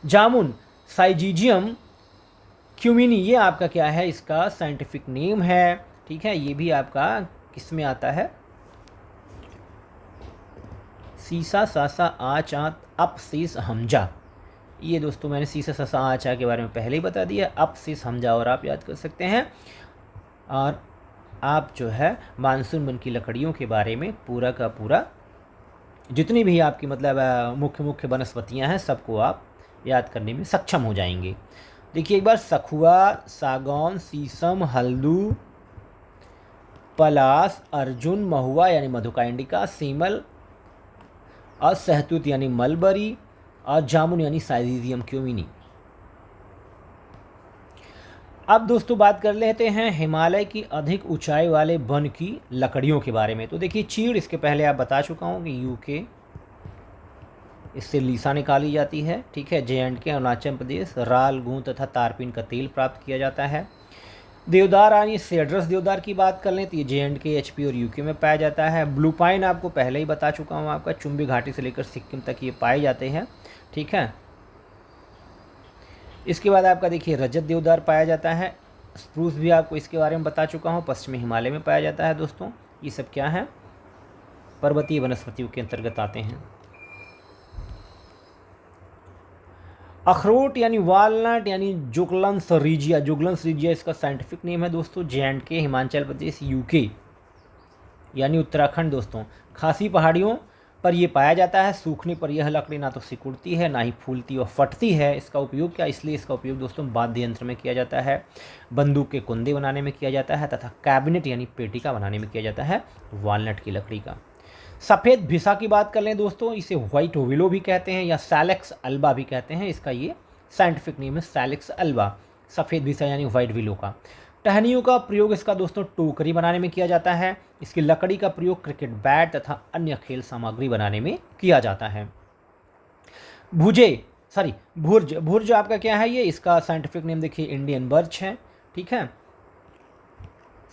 जामुन साइजीजियम क्यूमिनी, ये आपका क्या है, इसका साइंटिफिक नेम है, ठीक है। ये भी आपका किस में आता है, सीसा सासा आचा अप शीस हमजा, ये दोस्तों मैंने सीसा सासा आचा के बारे में पहले ही बता दिया। अप शीस हमजा और आप याद कर सकते हैं। और आप जो है मानसून वन की लकड़ियों के बारे में पूरा का पूरा जितनी भी आपकी मतलब मुख्य मुख्य वनस्पतियां हैं सबको आप याद करने में सक्षम हो जाएंगे। देखिए एक बार, सखुआ, सागौन, शीशम, हल्दू, पलास, अर्जुन, महुआ यानी मधुका इंडिका, सीमल और सहतूत यानी मलबरी और जामुन यानी साइजीजियम क्यूमिनी। अब दोस्तों बात कर लेते हैं हिमालय की अधिक ऊंचाई वाले वन की लकड़ियों के बारे में। तो देखिए चीड़, इसके पहले आप बता चुका हूँ कि यूके इससे लीसा निकाली जाती है, ठीक है। JNK अरुणाचल प्रदेश, राल, गूं तथा तारपीन का तेल प्राप्त किया जाता है। देवदार यानी सेड्रस देवदार की बात कर लें तो ये JNK, HP और यूके में पाया जाता है। ब्लू पाइन आपको पहले ही बता चुका हूँ, आपका चुंबी घाटी से लेकर सिक्किम तक ये पाए जाते हैं, ठीक है। इसके बाद आपका देखिए रजत देवदार पाया जाता है। स्प्रूस भी आपको इसके बारे में बता चुका हूँ, पश्चिमी हिमालय में पाया जाता है दोस्तों। ये सब क्या है, पर्वतीय वनस्पतियों के अंतर्गत आते हैं। अखरोट यानी वालनट यानी जुगलन्स रीजिया, जुगलन्स रीजिया इसका साइंटिफिक नेम है दोस्तों। JNK, हिमाचल प्रदेश, यूके यानी उत्तराखंड दोस्तों। खासी पहाड़ियों पर यह पाया जाता है। सूखने पर यह लकड़ी ना तो सिकुड़ती है ना ही फूलती और फटती है। इसका उपयोग क्या, इसलिए इसका उपयोग दोस्तों वाद्य यंत्र में किया जाता है, बंदूक के कुंदे बनाने में किया जाता है तथा कैबिनेट यानी पेटिका बनाने में किया जाता है वालनट की लकड़ी का। सफ़ेद भिसा की बात कर लें दोस्तों, इसे व्हाइट विलो भी कहते हैं या सैलेक्स अल्बा भी कहते हैं। इसका ये साइंटिफिक नेम है सैलेक्स अल्बा, सफ़ेद भिसा यानी व्हाइट विलो का। टहनियों का प्रयोग इसका दोस्तों टोकरी बनाने में किया जाता है। इसकी लकड़ी का प्रयोग क्रिकेट बैट तथा अन्य खेल सामग्री बनाने में किया जाता है। भुर्ज, भुर्ज आपका क्या है, ये इसका साइंटिफिक नेम देखिए इंडियन बर्च है, ठीक है।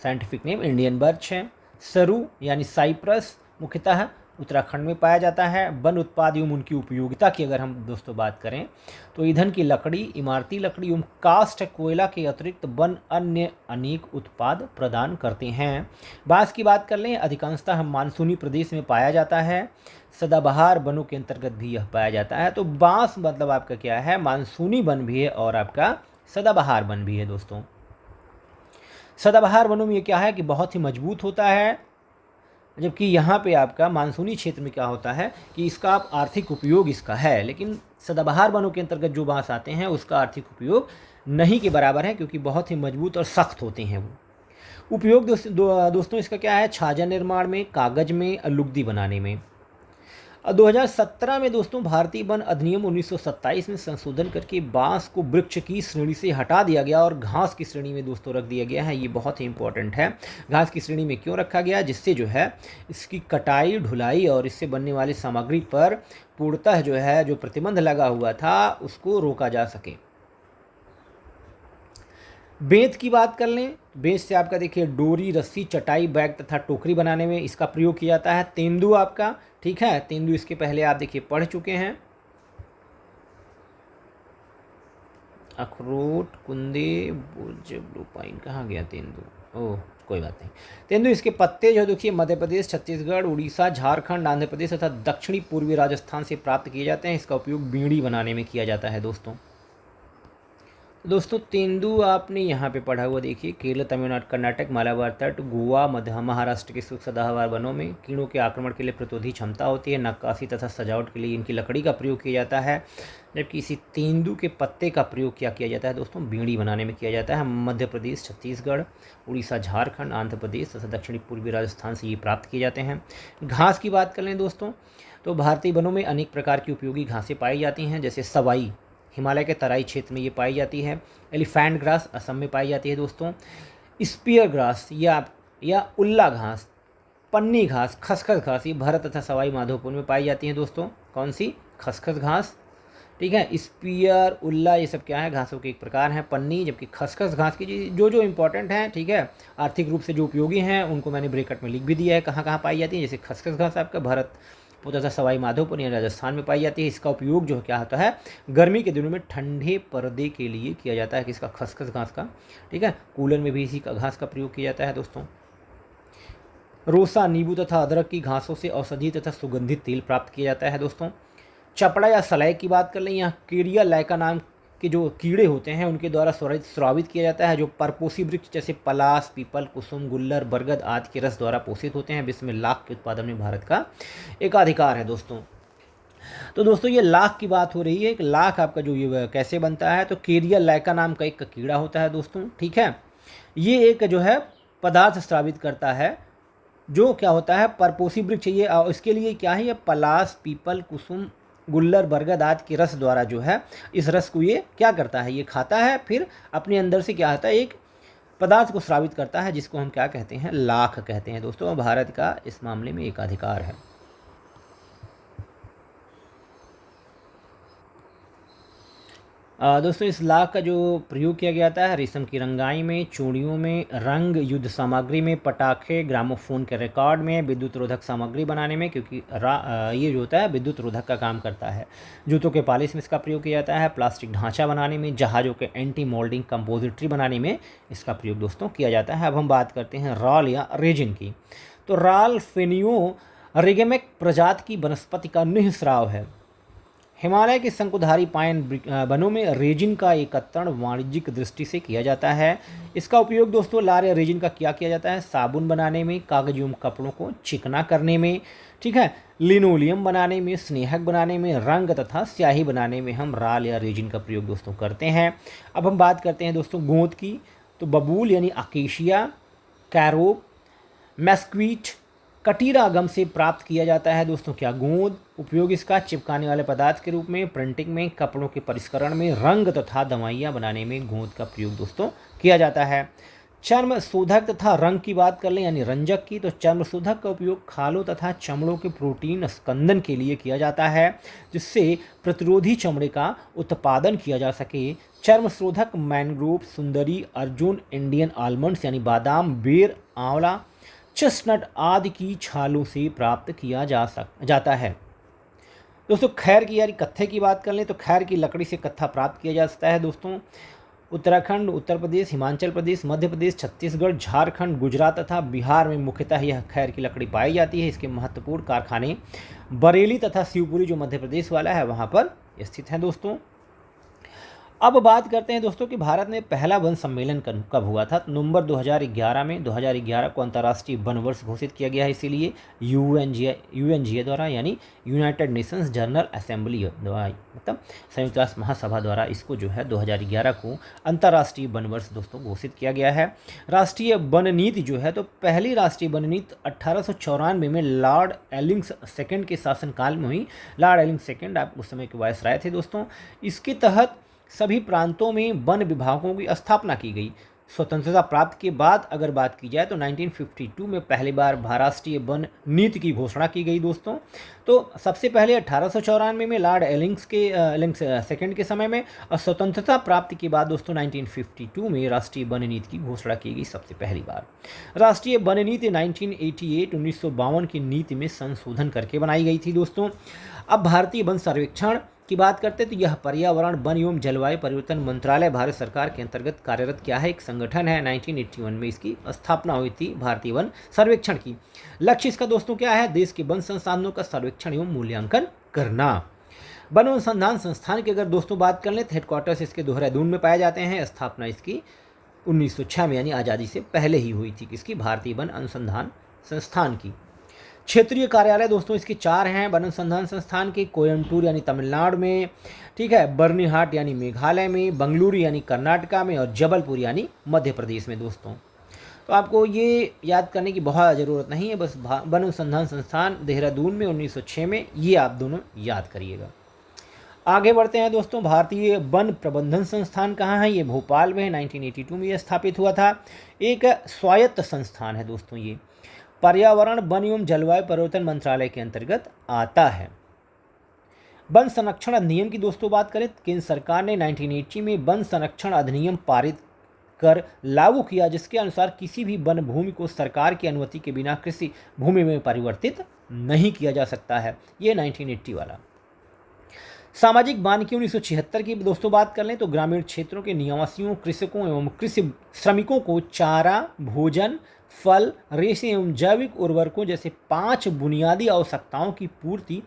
साइंटिफिक नेम इंडियन बर्च है। सरू यानी साइप्रस मुख्यतः उत्तराखंड में पाया जाता है। वन उत्पाद एवं उनकी उपयोगिता की अगर हम दोस्तों बात करें तो ईंधन की लकड़ी, इमारती लकड़ी एवं कास्ट कोयला के अतिरिक्त वन अन्य अनेक उत्पाद प्रदान करते हैं। बांस की बात कर लें, अधिकांशतः मानसूनी प्रदेश में पाया जाता है। सदाबहार वनों के अंतर्गत भी यह पाया जाता है। तो बांस मतलब आपका क्या है, मानसूनी वन भी है और आपका सदाबहार वन भी है दोस्तों। सदाबहार वनों में ये क्या है कि बहुत ही मजबूत होता है, जबकि यहाँ पे आपका मानसूनी क्षेत्र में क्या होता है कि इसका आप आर्थिक उपयोग इसका है, लेकिन सदाबहार वनों के अंतर्गत जो बांस आते हैं उसका आर्थिक उपयोग नहीं के बराबर है, क्योंकि बहुत ही मजबूत और सख्त होते हैं वो। उपयोग दोस्तों इसका क्या है, छाजा निर्माण में, कागज़ में, लुगदी बनाने में। 2017 में दोस्तों भारतीय वन अधिनियम 1927 में संशोधन करके बांस को वृक्ष की श्रेणी से हटा दिया गया और घास की श्रेणी में दोस्तों रख दिया गया है। ये बहुत ही इंपॉर्टेंट है। घास की श्रेणी में क्यों रखा गया, जिससे जो है इसकी कटाई, ढुलाई और इससे बनने वाली सामग्री पर पूर्णतः जो है जो प्रतिबंध लगा हुआ था उसको रोका जा सके। बेंत की बात कर लें, बेंत से आपका देखिए डोरी, रस्सी, चटाई, बैग तथा टोकरी बनाने में इसका प्रयोग किया जाता है। तेंदू आपका, ठीक है, तेंदू इसके पहले आप देखिए पढ़ चुके हैं। अखरोट, कुंदे, ब्लू पाइन, कहाँ गया तेंदू, ओह कोई बात नहीं। तेंदू इसके पत्ते जो देखिए मध्य प्रदेश, छत्तीसगढ़, उड़ीसा, झारखंड, आंध्र प्रदेश तथा दक्षिणी पूर्वी राजस्थान से प्राप्त किए जाते हैं। इसका उपयोग बीड़ी बनाने में किया जाता है दोस्तों। दोस्तों तेंदु आपने यहाँ पे पढ़ा हुआ देखिए, केरल, तमिलनाडु, कर्नाटक, मालाबार तट, गोवा, मध्य महाराष्ट्र के शुष्क सदाहवार वनों में कीड़ों के आक्रमण के लिए प्रतिरोधी क्षमता होती है। नक्काशी तथा सजावट के लिए इनकी लकड़ी का प्रयोग किया जाता है, जबकि इसी तेंदु के पत्ते का प्रयोग क्या किया जाता है दोस्तों, बीड़ी बनाने में किया जाता है। मध्य प्रदेश, छत्तीसगढ़, उड़ीसा, झारखंड, आंध्र प्रदेश तथा दक्षिणी पूर्वी राजस्थान से ये प्राप्त किए जाते हैं। घास की बात कर लें दोस्तों, तो भारतीय वनों में अनेक प्रकार की उपयोगी घासें पाई जाती हैं, जैसे सवाई हिमालय के तराई क्षेत्र में ये पाई जाती है। एलिफेंट ग्रास असम में पाई जाती है दोस्तों। स्पीयर ग्रास या उल्ला घास, पन्नी घास, खसखस घास, ये भारत तथा सवाई माधोपुर में पाई जाती हैं दोस्तों। कौन सी? खसखस घास, ठीक है। स्पीयर, उल्ला, ये सब क्या है, घासों के एक प्रकार हैं। पन्नी, जबकि खसखस घास की जो इंपॉर्टेंट हैं, ठीक है, आर्थिक रूप से जो उपयोगी हैं, उनको मैंने ब्रेकेट में लिख भी दिया है कहाँ कहाँ पाई जाती है। जैसे खसखस घास आपका भारत तथा सवाई माधोपुर या राजस्थान में पाई जाती है। इसका उपयोग जो क्या होता है, गर्मी के दिनों में ठंडे पर्दे के लिए किया जाता है, किसका? खसखस घास का, ठीक है। कूलन में भी इसी का घास का प्रयोग किया जाता है दोस्तों। रोसा, नींबू तथा अदरक की घासों से औषधि तथा सुगंधित तेल प्राप्त किया जाता है दोस्तों। चपड़ा या सलाई की बात कर लें, यहाँ कीड़िया लाइका नाम के जो कीड़े होते हैं उनके द्वारा स्रावित किया जाता है, जो परपोषी वृक्ष जैसे पलास, पीपल, कुसुम, गुल्लर, बरगद आदि के रस द्वारा पोषित होते हैं। विश्व में लाख के उत्पादन में भारत का एकाधिकार है दोस्तों। तो दोस्तों ये लाख की बात हो रही है। एक लाख आपका जो ये कैसे बनता है, तो केरिया लाइका नाम का एक कीड़ा होता है दोस्तों, ठीक है। ये एक जो है पदार्थ स्रावित करता है, जो क्या होता है, परपोषी वृक्ष। ये इसके लिए क्या है, ये पलास, पीपल, कुसुम, गुल्लर, बरगद आदि के रस द्वारा जो है, इस रस को ये क्या करता है, ये खाता है, फिर अपने अंदर से क्या होता है, एक पदार्थ को स्रावित करता है, जिसको हम क्या कहते हैं, लाख कहते हैं दोस्तों। भारत का इस मामले में एकाधिकार है। दोस्तों इस लाख का जो प्रयोग किया गया था, रेशम की रंगाई में, चूड़ियों में, रंग, युद्ध सामग्री में, पटाखे, ग्रामोफोन के रिकॉर्ड में, विद्युत रोधक सामग्री बनाने में, क्योंकि ये जो होता है विद्युत रोधक का काम करता है। जूतों के पॉलिश में इसका प्रयोग किया जाता है। प्लास्टिक ढांचा बनाने में, जहाज़ों के एंटी मोल्डिंग कंपोजिटरी बनाने में इसका प्रयोग दोस्तों किया जाता है। अब हम बात करते हैं रॉल या रेजिन की। तो रॉल फेनियो रेगेमेक प्रजाति की वनस्पति का निःस्राव है। हिमालय के शंकुधारी पाइन वनों में रेजिन का एकत्रण वाणिज्यिक दृष्टि से किया जाता है। इसका उपयोग दोस्तों लार या रेजिन का क्या किया जाता है, साबुन बनाने में, कागज एवं कपड़ों को चिकना करने में, ठीक है, लिनोलियम बनाने में, स्नेहक बनाने में, रंग तथा स्याही बनाने में हम राल या रेजिन का प्रयोग दोस्तों करते हैं। अब हम बात करते हैं दोस्तों गोंद की। तो बबूल यानी अकेशिया, कैरोब, मैस्क्वीट, कटीरा गम से प्राप्त किया जाता है दोस्तों क्या, गोंद। उपयोग इसका चिपकाने वाले पदार्थ के रूप में, प्रिंटिंग में, कपड़ों के परिष्करण में, रंग तथा दवाइयाँ बनाने में गोंद का प्रयोग दोस्तों किया जाता है। चर्म शोधक तथा रंग की बात कर लें यानी रंजक की, तो चर्म शोधक का उपयोग खालों तथा चमड़ों के प्रोटीन स्कंदन के लिए किया जाता है, जिससे प्रतिरोधी चमड़े का उत्पादन किया जा सके। चर्म शोधक मैंग्रोव, सुंदरी, अर्जुन, इंडियन आलमंड्स यानी बादाम, बेर, आंवला, चेस्टनट आदि की छालों से प्राप्त किया जाता है। दोस्तों खैर की यानी कत्थे की बात कर लें, तो खैर की लकड़ी से कत्था प्राप्त किया जा सकता है दोस्तों। उत्तराखंड, उत्तर प्रदेश, हिमाचल प्रदेश, मध्य प्रदेश, छत्तीसगढ़, झारखंड, गुजरात तथा बिहार में मुख्यतः यह खैर की लकड़ी पाई जाती है। इसके महत्वपूर्ण कारखाने बरेली तथा शिवपुरी जो मध्य प्रदेश वाला है वहाँ पर स्थित हैं दोस्तों। अब बात करते हैं दोस्तों कि भारत में पहला वन सम्मेलन कब हुआ था। नवंबर 2011 में 2011 को अंतर्राष्ट्रीय वन वर्ष घोषित किया गया है। इसीलिए यूएनजीए द्वारा यानी यूनाइटेड नेशंस जनरल असेंबली द्वारा, मतलब संयुक्त राष्ट्र महासभा द्वारा इसको जो है 2011 को अंतर्राष्ट्रीय वन वर्ष दोस्तों घोषित किया गया है। राष्ट्रीय वन नीति जो है, तो पहली राष्ट्रीय वन नीति 1894 में लॉर्ड एलिंग्स सेकेंड के शासनकाल में हुई। लॉर्ड एलिंग्स सेकेंड आप उस समय के वायसराय थे दोस्तों। इसके तहत सभी प्रांतों में वन विभागों की स्थापना की गई। स्वतंत्रता प्राप्त के बाद अगर बात की जाए तो 1952 में पहली बार राष्ट्रीय वन नीति की घोषणा की गई दोस्तों। तो सबसे पहले 1894 में लॉर्ड एलिंग्स सेकेंड के समय में, और स्वतंत्रता प्राप्ति के बाद दोस्तों 1952 में राष्ट्रीय वन नीति की घोषणा की गई सबसे पहली बार। राष्ट्रीय वन नीति 1952 की नीति में संशोधन करके बनाई गई थी दोस्तों। अब भारतीय वन सर्वेक्षण की बात करते हैं, तो यह पर्यावरण, वन एवं जलवायु परिवर्तन मंत्रालय भारत सरकार के अंतर्गत कार्यरत क्या है, एक संगठन है। 1981 में इसकी स्थापना हुई थी भारतीय वन सर्वेक्षण की। लक्ष्य इसका दोस्तों क्या है, देश के वन संसाधनों का सर्वेक्षण एवं मूल्यांकन करना। वन अनुसंधान संस्थान की अगर दोस्तों बात कर लें तो हेडक्वार्टर्स इसके देहरादून में पाए जाते हैं। स्थापना इसकी 1906 में यानी आज़ादी से पहले ही हुई थी, किसकी, भारतीय वन अनुसंधान संस्थान की। क्षेत्रीय कार्यालय दोस्तों इसके 4 हैं वन अनुसंधान संस्थान के। कोयम्बटूर यानी तमिलनाडु में, ठीक है, बर्नीहाट यानी मेघालय में, बंगलुरु यानी कर्नाटका में, और जबलपुर यानी मध्य प्रदेश में दोस्तों। तो आपको ये याद करने की बहुत ज़रूरत नहीं है, बस वन अनुसंधान संस्थान देहरादून में 1906 में, ये आप दोनों याद करिएगा। आगे बढ़ते हैं दोस्तों। भारतीय वन प्रबंधन संस्थान कहाँ है? ये भोपाल में है। 1982 में ये स्थापित हुआ था। एक स्वायत्त संस्थान है दोस्तों ये। पर्यावरण, वन एवं जलवायु परिवर्तन मंत्रालय के अंतर्गत आता है। वन संरक्षण अधिनियम की दोस्तों बात करें, केंद्र सरकार ने 1980 में वन संरक्षण अधिनियम पारित कर लागू किया, जिसके अनुसार किसी भी वन भूमि को सरकार की अनुमति के बिना कृषि भूमि में परिवर्तित नहीं किया जा सकता है। ये 1980 वाला। सामाजिक वानिकी 1976 की दोस्तों बात कर लें तो ग्रामीण क्षेत्रों के निवासियों, कृषकों एवं कृषि श्रमिकों को चारा, भोजन, फल, रेशे एवं जैविक उर्वरकों जैसे 5 बुनियादी आवश्यकताओं की पूर्ति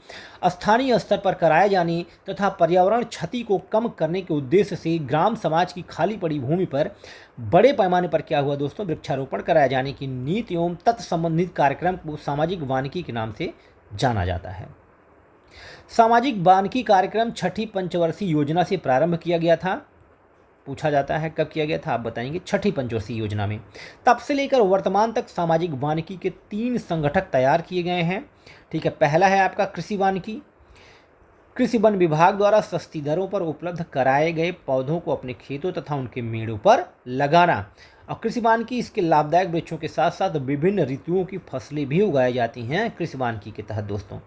स्थानीय स्तर पर कराए जाने तथा पर्यावरण क्षति को कम करने के उद्देश्य से ग्राम समाज की खाली पड़ी भूमि पर बड़े पैमाने पर क्या हुआ दोस्तों, वृक्षारोपण कराया जाने की नीति एवं तत्संबंधित कार्यक्रम को सामाजिक वानिकी के नाम से जाना जाता है। सामाजिक वानिकी कार्यक्रम 6ठी पंचवर्षीय योजना से प्रारंभ किया गया था। पूछा जाता है कब किया गया था, आप बताएंगे 6ठी पंचवर्षीय योजना में। तब से लेकर वर्तमान तक सामाजिक वानिकी के 3 संगठक तैयार किए गए हैं। ठीक है, पहला है आपका कृषि वानिकी। कृषि वन विभाग द्वारा सस्ती दरों पर उपलब्ध कराए गए पौधों को अपने खेतों तथा उनके मेड़ों पर लगाना। और कृषि वानिकी इसके लाभदायक वृक्षों के साथ साथ विभिन्न ऋतुओं की फसलें भी उगाई जाती हैं कृषि वानिकी के तहत दोस्तों।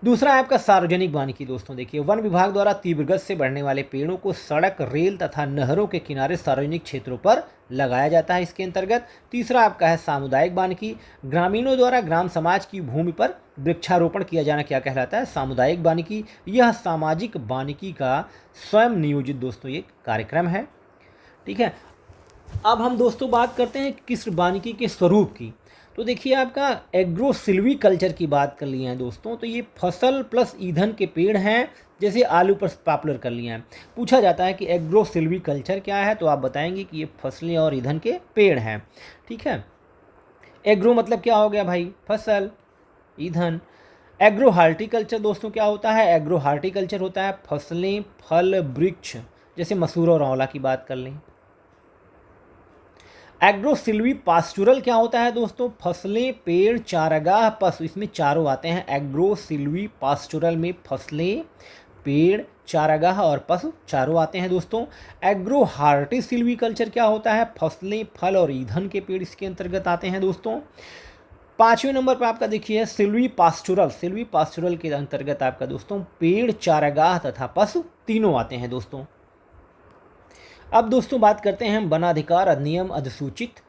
दूसरा है आपका सार्वजनिक वानिकी दोस्तों। देखिए, वन विभाग द्वारा तीव्र गति से बढ़ने वाले पेड़ों को सड़क, रेल तथा नहरों के किनारे सार्वजनिक क्षेत्रों पर लगाया जाता है इसके अंतर्गत। तीसरा आपका है सामुदायिक वानिकी। ग्रामीणों द्वारा ग्राम समाज की भूमि पर वृक्षारोपण किया जाना क्या कहलाता है? सामुदायिक वानिकी। यह सामाजिक वानिकी का स्वयं नियोजित दोस्तों ये कार्यक्रम है। ठीक है, अब हम दोस्तों बात करते हैं किस वानिकी के स्वरूप की। तो देखिए, आपका एग्रो सिल्वी कल्चर की बात कर लिए हैं दोस्तों। तो ये फसल प्लस ईंधन के पेड़ हैं, जैसे आलू पर पॉपुलर कर लिए हैं। पूछा जाता है कि एग्रो सिल्वी कल्चर क्या है, तो आप बताएंगे कि ये फसलें और ईंधन के पेड़ हैं। ठीक है, एग्रो मतलब क्या हो गया भाई? फसल, ईंधन। एग्रो हार्टिकल्चर दोस्तों क्या होता है? एग्रो हार्टिकल्चर होता है फसलें, फल, वृक्ष, जैसे मसूर और आंवला की बात कर लें। एग्रो सिल्वी पास्चुरल क्या होता है दोस्तों? फसलें, पेड़, चारागाह, पशु, इसमें चारों आते हैं। एग्रो सिल्वी पास्चुरल में फसलें, पेड़, चारागाह और पशु चारों आते हैं दोस्तों। एग्रो हार्टी सिल्वी कल्चर क्या होता है? फसलें, फल और ईंधन के पेड़ इसके अंतर्गत आते हैं दोस्तों। 5वें नंबर पर आपका देखिए सिल्वी पास्चुरल। सिल्वी पास्चुरल के अंतर्गत आपका दोस्तों पेड़, चारागाह तथा पशु तीनों आते हैं दोस्तों। अब दोस्तों बात करते हैं वनाधिकार अधिनियम अधिसूचित।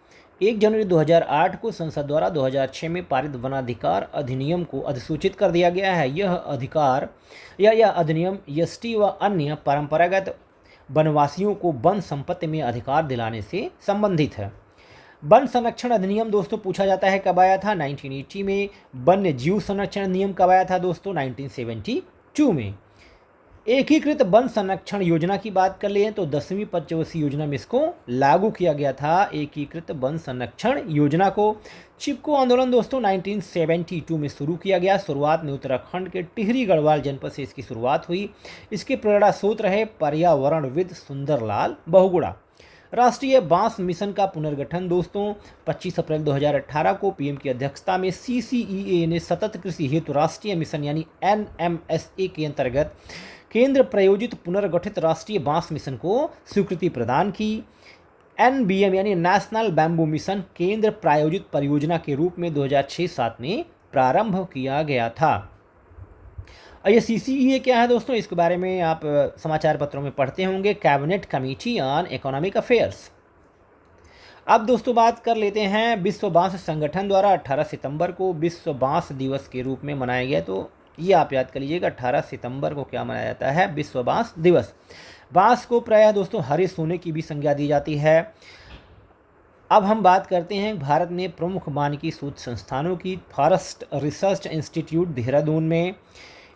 1 जनवरी 2008 को संसद द्वारा 2006 में पारित वनाधिकार अधिनियम को अधिसूचित कर दिया गया है। यह अधिकार यह अधिनियम एसटी व अन्य परंपरागत वनवासियों को वन संपत्ति में अधिकार दिलाने से संबंधित है। वन संरक्षण अधिनियम दोस्तों पूछा जाता है कब आया था? 1980 में। वन्य जीव संरक्षण अधिनियम कब आया था दोस्तों? 1972 में। एकीकृत वन संरक्षण योजना की बात कर लें तो 10वीं पंचवर्षीय योजना में इसको लागू किया गया था। एकीकृत वन संरक्षण योजना को चिपको आंदोलन दोस्तों 1972 में शुरू किया गया। शुरुआत में उत्तराखंड के टिहरी गढ़वाल जनपद से इसकी शुरुआत हुई। इसके प्रेरणा स्रोत रहे पर्यावरणविद सुंदरलाल बहुगुणा। राष्ट्रीय बांस मिशन का पुनर्गठन दोस्तों 25 अप्रैल 2018 को पीएम की अध्यक्षता में CCEA ने सतत कृषि हेतु राष्ट्रीय मिशन यानी NMSA के अंतर्गत केंद्र प्रायोजित पुनर्गठित राष्ट्रीय बांस मिशन को स्वीकृति प्रदान की। NBM यानी नेशनल बैम्बू मिशन केंद्र प्रायोजित परियोजना के रूप में 2006-07 में प्रारंभ किया गया था। ये CCEA क्या है दोस्तों? इसके बारे में आप समाचार पत्रों में पढ़ते होंगे, cabinet committee on economic affairs. अब दोस्तों बात कर लेते हैं विश्व बांस संगठन द्वारा 18 सितंबर को विश्व बांस दिवस के रूप में मनाया गया। तो ये आप याद कर लीजिएगा, 18 सितंबर को क्या मनाया जाता है? विश्व बांस दिवस। बांस को प्रायः दोस्तों हरे सोने की भी संज्ञा दी जाती है। अब हम बात करते हैं भारत में प्रमुख वानिकी शोध संस्थानों की। फॉरेस्ट रिसर्च इंस्टीट्यूट देहरादून में,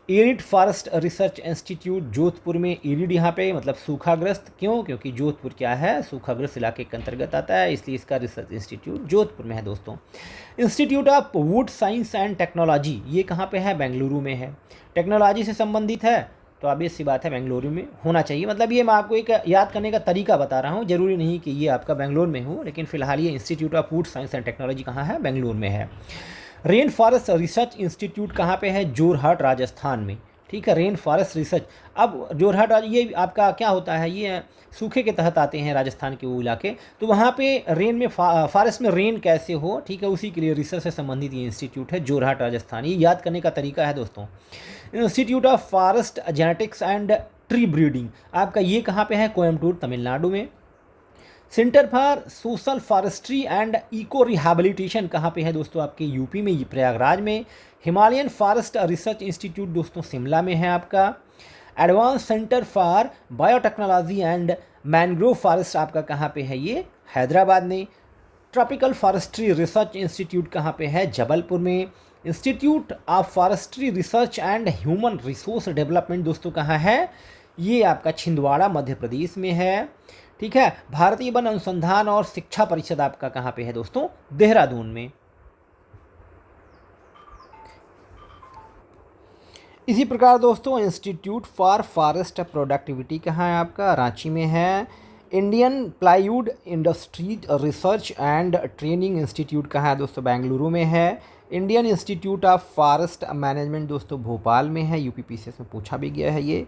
arid forest research institute Jodhpur में, एरिड यहाँ पे मतलब सूखाग्रस्त, क्यों? क्योंकि जोधपुर क्या है, सूखाग्रस्त इलाके के अंतर्गत आता है, इसलिए इसका रिसर्च इंस्टीट्यूट जोधपुर में है दोस्तों। Institute of would science and technology, ये कहाँ पे है? बेंगलुरु में है। टेक्नोलॉजी से संबंधित है तो ऑब्वियस सी बात है बेंगलुरु में होना चाहिए। मतलब ये मैं आपको एक याद करने का तरीका बता रहा हूँ, जरूरी नहीं कि ये आपका बेंगलुरु में हो, लेकिन फिलहाल ये institute of would science and technology कहाँ है? बेंगलुरु में है। रेन फॉरेस्ट रिसर्च इंस्टीट्यूट कहाँ पे है? जोरहाट राजस्थान में। ठीक है, रेन फॉरेस्ट रिसर्च। अब जोरहाट ये आपका क्या होता है, ये सूखे के तहत आते हैं राजस्थान के वो इलाके, तो वहाँ पे रेन में फॉरेस्ट में रेन कैसे हो, ठीक है, उसी के लिए रिसर्च से संबंधित ये इंस्टीट्यूट है, जोरहाट राजस्थान। ये याद करने का तरीका है दोस्तों। Institute of forest genetics and tree breeding आपका ये कहाँ पे है? कोयम्बटूर तमिलनाडु में। Centre for social forestry and eco rehabilitation कहाँ पे है दोस्तों? आपके यूपी में, प्रयागराज में। हिमालयन फॉरेस्ट रिसर्च इंस्टीट्यूट दोस्तों शिमला में है आपका। Advance centre for biotechnology and mangrove forest आपका कहाँ पे है? ये हैदराबाद में। ट्रॉपिकल फॉरेस्ट्री रिसर्च इंस्टीट्यूट कहाँ पे है? जबलपुर में। Institute of forestry research and human resource development दोस्तों कहाँ है? ये आपका छिंदवाड़ा मध्य प्रदेश में है। ठीक है, भारतीय वन अनुसंधान और शिक्षा परिषद आपका कहाँ पे है दोस्तों? देहरादून में। इसी प्रकार दोस्तों इंस्टीट्यूट फॉर फॉरेस्ट प्रोडक्टिविटी कहाँ है आपका? रांची में है। Indian plywood industries research and training institute कहाँ है दोस्तों? बेंगलुरु में है। Indian institute of forest management दोस्तों भोपाल में है, यूपीपीसीएस में पूछा भी गया है ये।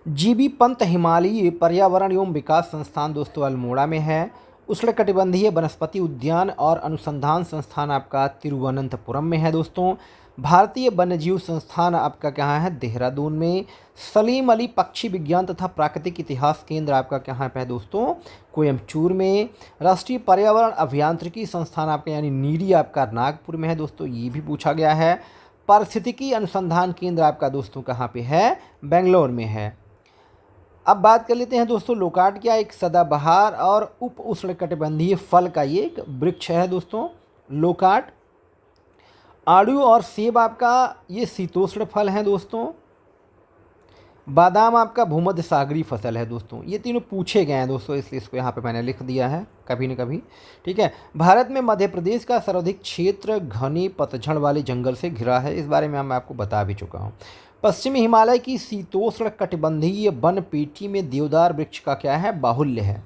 जीबी पंत हिमालयी पर्यावरण एवं विकास संस्थान दोस्तों अल्मोड़ा में है। उष्णकटिबंधीय वनस्पति उद्यान और अनुसंधान संस्थान आपका तिरुवनंतपुरम में है दोस्तों। भारतीय वन्यजीव संस्थान आपका कहाँ है? देहरादून में। सलीम अली पक्षी विज्ञान तथा प्राकृतिक इतिहास केंद्र आपका कहाँ पे है दोस्तों? कोयम्बटूर में। राष्ट्रीय पर्यावरण अभियांत्रिकी संस्थान आपका यानी नीरी आपका नागपुर में है दोस्तों, ये भी पूछा गया है। पारिस्थितिकी अनुसंधान केंद्र आपका दोस्तों कहाँ पे है? बेंगलोर में है। अब बात कर लेते हैं दोस्तों लोकार्ट क्या? एक सदाबहार और उप उष्णकटिबंधीय फल का ये एक वृक्ष है दोस्तों लोकार्ट। आड़ू और सेब आपका ये शीतोष्ण फल है दोस्तों। बादाम आपका भूमध्य सागरीय फसल है दोस्तों। ये तीनों पूछे गए हैं दोस्तों, इसलिए इसको यहाँ पे मैंने लिख दिया है कभी न कभी। ठीक है, भारत में मध्य प्रदेश का सर्वाधिक क्षेत्र घने पतझड़ वाले जंगल से घिरा है, इस बारे में मैं आपको बता भी चुका हूँ। पश्चिमी हिमालय की शीतोष्ण कटिबंधीय वन पेटी में देवदार वृक्ष का क्या है? बाहुल्य है।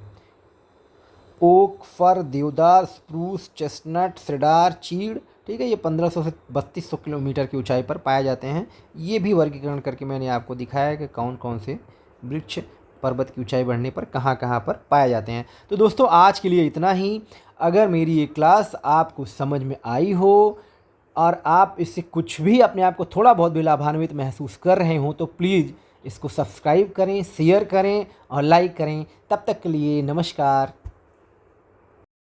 ओक, फर, देवदार, स्प्रूस, चेस्टनट, सिडार, चीड़, ठीक है, ये 1500 से 3200 किलोमीटर की ऊंचाई पर पाए जाते हैं। ये भी वर्गीकरण करके मैंने आपको दिखाया है कि कौन कौन से वृक्ष पर्वत की ऊंचाई बढ़ने पर कहाँ कहाँ पर पाए जाते हैं। तो दोस्तों आज के लिए इतना ही। अगर मेरी ये क्लास आपको समझ में आई हो और आप इससे कुछ भी अपने आप को थोड़ा बहुत भी लाभान्वित महसूस कर रहे हो तो प्लीज़ इसको सब्सक्राइब करें, शेयर करें और लाइक करें। तब तक के लिए नमस्कार।